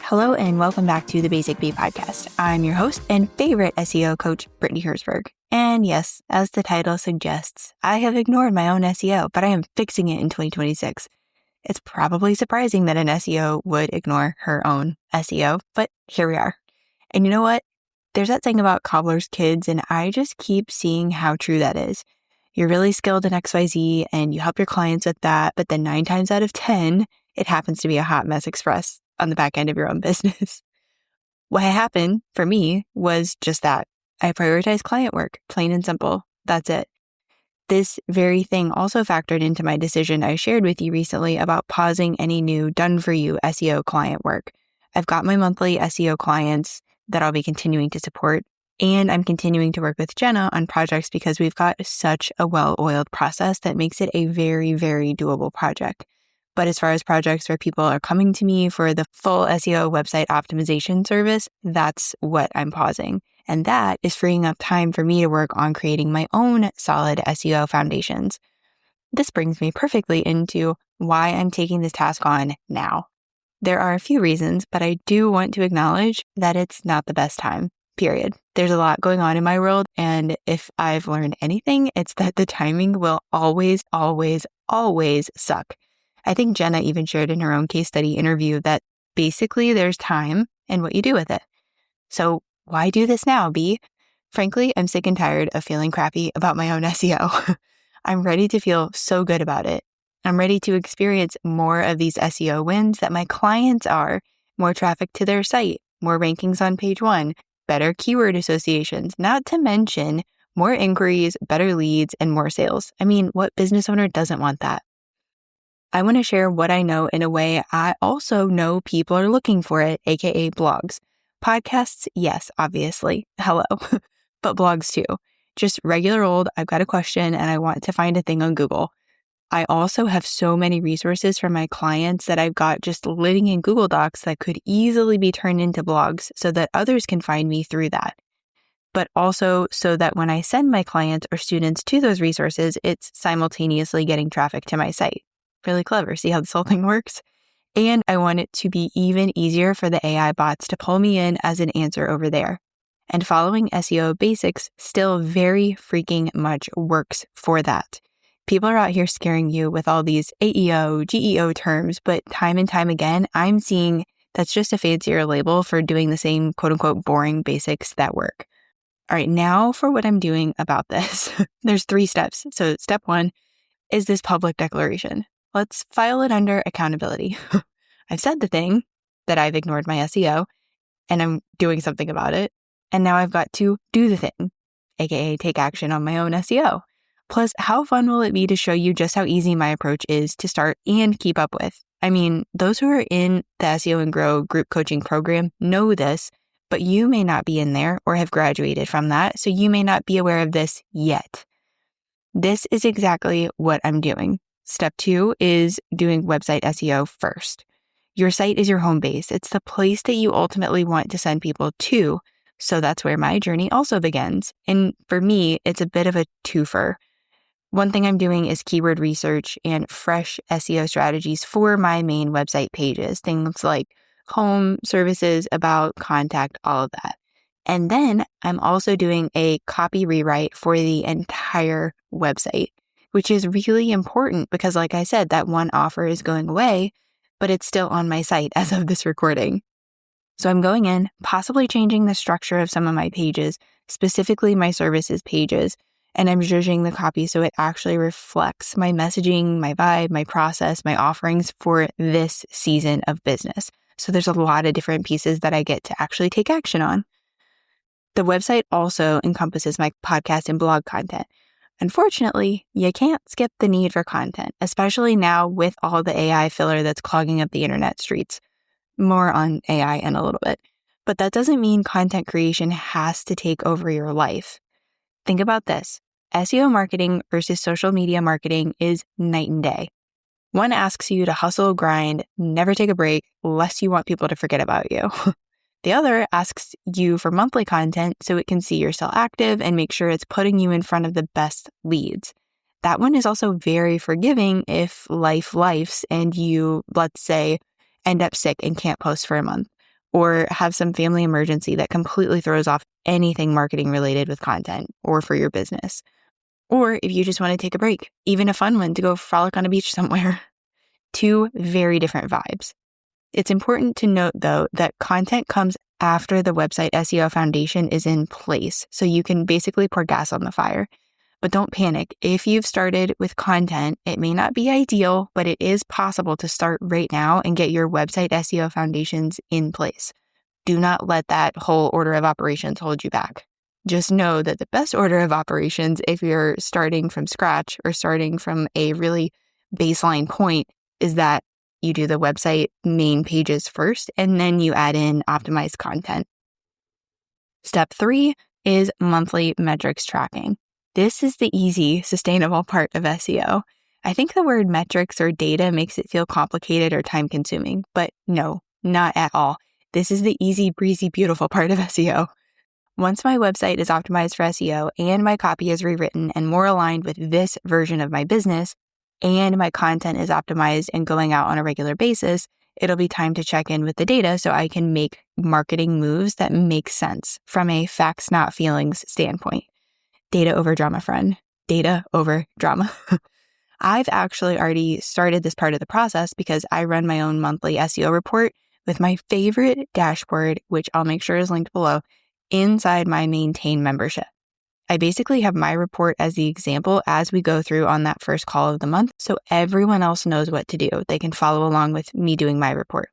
Hello and welcome back to the Basic Bee podcast. I'm your host and favorite SEO coach, Brittany Herzberg. And yes, as the title suggests, I have ignored my own SEO, but I am fixing it in 2026. It's probably surprising that an SEO would ignore her own SEO, but here we are. And you know what? There's that thing about cobbler's kids, and I just keep seeing how true that is. You're really skilled in XYZ and you help your clients with that, but then 9 times out of 10, it happens to be a hot mess express on the back end of your own business. What happened for me was just that. I prioritized client work, plain and simple. That's it. This very thing also factored into my decision I shared with you recently about pausing any new done-for-you SEO client work. I've got my monthly SEO clients that I'll be continuing to support, and I'm continuing to work with Jenna on projects because we've got such a well-oiled process that makes it a very, very doable project. But as far as projects where people are coming to me for the full SEO website optimization service, that's what I'm pausing. And that is freeing up time for me to work on creating my own solid SEO foundations. This brings me perfectly into why I'm taking this task on now. There are a few reasons, but I do want to acknowledge that it's not the best time, period. There's a lot going on in my world, and if I've learned anything, it's that the timing will always, always, always suck. I think Jenna even shared in her own case study interview that basically there's time and what you do with it. So why do this now, B? Frankly, I'm sick and tired of feeling crappy about my own SEO. I'm ready to feel so good about it. I'm ready to experience more of these SEO wins that my clients are, more traffic to their site, more rankings on page 1, better keyword associations, not to mention more inquiries, better leads, and more sales. I mean, what business owner doesn't want that? I want to share what I know in a way I also know people are looking for it, aka blogs. Podcasts, yes, obviously. Hello. But blogs too. Just regular old, I've got a question and I want to find a thing on Google. I also have so many resources from my clients that I've got just living in Google Docs that could easily be turned into blogs so that others can find me through that. But also so that when I send my clients or students to those resources, it's simultaneously getting traffic to my site. Really clever. See how this whole thing works? And I want it to be even easier for the AI bots to pull me in as an answer over there. And following SEO basics still very freaking much works for that. People are out here scaring you with all these AEO, GEO terms, but time and time again, I'm seeing that's just a fancier label for doing the same quote unquote boring basics that work. All right, now for what I'm doing about this. There's 3 steps. So step 1 is this public declaration. Let's file it under accountability. I've said the thing that I've ignored my SEO and I'm doing something about it. And now I've got to do the thing, aka take action on my own SEO. Plus, how fun will it be to show you just how easy my approach is to start and keep up with? I mean, those who are in the SEO and Grow group coaching program know this, but you may not be in there or have graduated from that, so you may not be aware of this yet. This is exactly what I'm doing. Step 2 is doing website SEO first. Your site is your home base. It's the place that you ultimately want to send people to. So that's where my journey also begins. And for me, it's a bit of a twofer. One thing I'm doing is keyword research and fresh SEO strategies for my main website pages. Things like home, services, about, contact, all of that. And then I'm also doing a copy rewrite for the entire website, which is really important because, like I said, that one offer is going away, but it's still on my site as of this recording. So I'm going in, possibly changing the structure of some of my pages, specifically my services pages, and I'm zhuzhing the copy so it actually reflects my messaging, my vibe, my process, my offerings for this season of business. So there's a lot of different pieces that I get to actually take action on. The website also encompasses my podcast and blog content. Unfortunately, you can't skip the need for content, especially now with all the AI filler that's clogging up the internet streets. More on AI in a little bit. But that doesn't mean content creation has to take over your life. Think about this. SEO marketing versus social media marketing is night and day. One asks you to hustle, grind, never take a break, lest you want people to forget about you. The other asks you for monthly content so it can see you're still active and make sure it's putting you in front of the best leads. That one is also very forgiving if lifes and you, let's say, end up sick and can't post for a month. or have some family emergency that completely throws off anything marketing related with content or for your business. Or if you just want to take a break, even a fun one to go frolic on a beach somewhere. Two very different vibes. It's important to note, though, that content comes after the website SEO foundation is in place, so you can basically pour gas on the fire. But don't panic. If you've started with content, it may not be ideal, but it is possible to start right now and get your website SEO foundations in place. Do not let that whole order of operations hold you back. Just know that the best order of operations, if you're starting from scratch or starting from a really baseline point, is that you do the website main pages first, and then you add in optimized content. Step 3 is monthly metrics tracking. This is the easy, sustainable part of SEO. I think the word metrics or data makes it feel complicated or time-consuming, but no, not at all. This is the easy, breezy, beautiful part of SEO. Once my website is optimized for SEO and my copy is rewritten and more aligned with this version of my business, and my content is optimized and going out on a regular basis, it'll be time to check in with the data so I can make marketing moves that make sense from a facts, not feelings standpoint. Data over drama, friend. Data over drama. I've actually already started this part of the process because I run my own monthly SEO report with my favorite dashboard, which I'll make sure is linked below, inside my Maintain membership. I basically have my report as the example as we go through on that first call of the month, so everyone else knows what to do. They can follow along with me doing my report.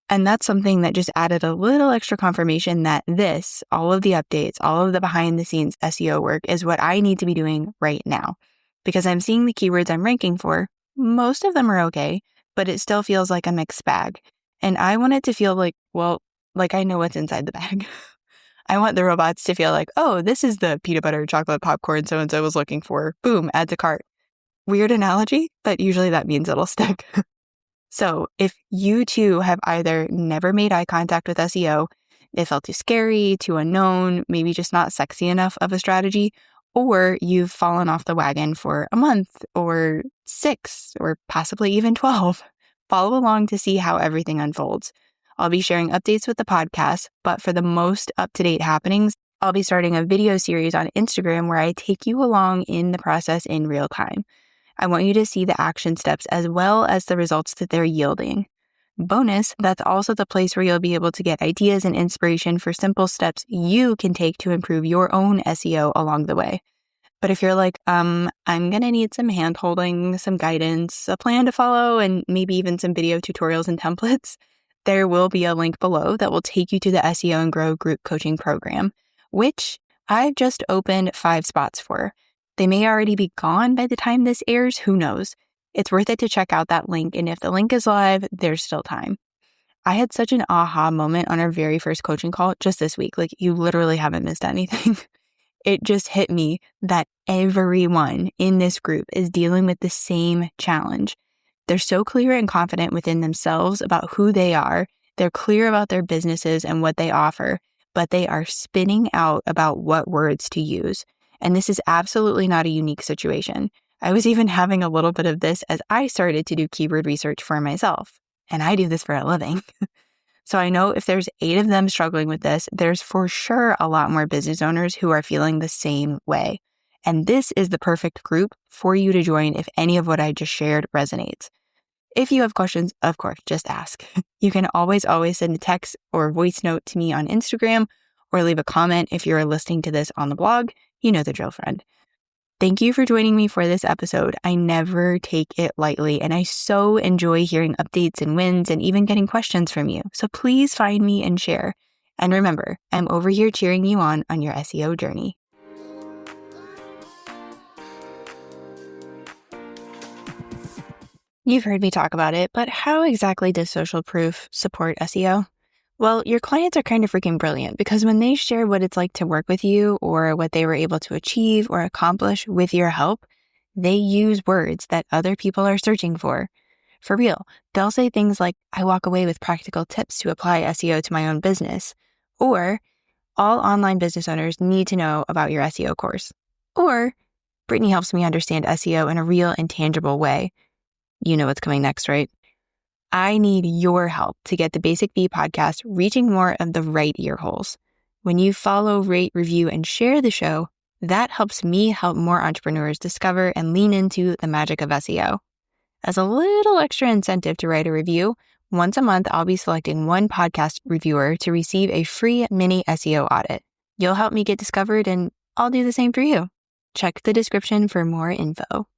And that's something that just added a little extra confirmation that this, all of the updates, all of the behind the scenes SEO work is what I need to be doing right now. Because I'm seeing the keywords I'm ranking for, most of them are okay, but it still feels like a mixed bag. And I want it to feel like I know what's inside the bag. I want the robots to feel like, oh, this is the peanut butter chocolate popcorn so-and-so was looking for. Boom, add to cart. Weird analogy, but usually that means it'll stick. So if you too have either never made eye contact with SEO, it felt too scary, too unknown, maybe just not sexy enough of a strategy, or you've fallen off the wagon for a month or 6 or possibly even 12, follow along to see how everything unfolds. I'll be sharing updates with the podcast, but for the most up-to-date happenings, I'll be starting a video series on Instagram where I take you along in the process in real time. I want you to see the action steps as well as the results that they're yielding. Bonus, that's also the place where you'll be able to get ideas and inspiration for simple steps you can take to improve your own SEO along the way. But if you're like, I'm going to need some hand-holding, some guidance, a plan to follow, and maybe even some video tutorials and templates, there will be a link below that will take you to the SEO and Grow group coaching program, which I've just opened 5 spots for. They may already be gone by the time this airs, who knows? It's worth it to check out that link, and if the link is live, there's still time. I had such an aha moment on our very first coaching call just this week. Like, you literally haven't missed anything. It just hit me that everyone in this group is dealing with the same challenge. They're so clear and confident within themselves about who they are. They're clear about their businesses and what they offer, but they are spinning out about what words to use. And this is absolutely not a unique situation. I was even having a little bit of this as I started to do keyword research for myself. And I do this for a living. So I know if there's 8 of them struggling with this, there's for sure a lot more business owners who are feeling the same way. And this is the perfect group for you to join if any of what I just shared resonates. If you have questions, of course, just ask. You can always send a text or voice note to me on Instagram or leave a comment if you're listening to this on the blog. You know the drill, friend. Thank you for joining me for this episode. I never take it lightly, and I so enjoy hearing updates and wins and even getting questions from you. So please find me and share. And remember, I'm over here cheering you on your SEO journey. You've heard me talk about it, but how exactly does social proof support SEO? Well, your clients are kind of freaking brilliant because when they share what it's like to work with you or what they were able to achieve or accomplish with your help, they use words that other people are searching for. For real, they'll say things like, I walk away with practical tips to apply SEO to my own business, or all online business owners need to know about your SEO course, or Brittany helps me understand SEO in a real and tangible way. You know what's coming next, right? I need your help to get the Basic Bee podcast reaching more of the right ear holes. When you follow, rate, review, and share the show, that helps me help more entrepreneurs discover and lean into the magic of SEO. As a little extra incentive to write a review, once a month, I'll be selecting one podcast reviewer to receive a free mini SEO audit. You'll help me get discovered, and I'll do the same for you. Check the description for more info.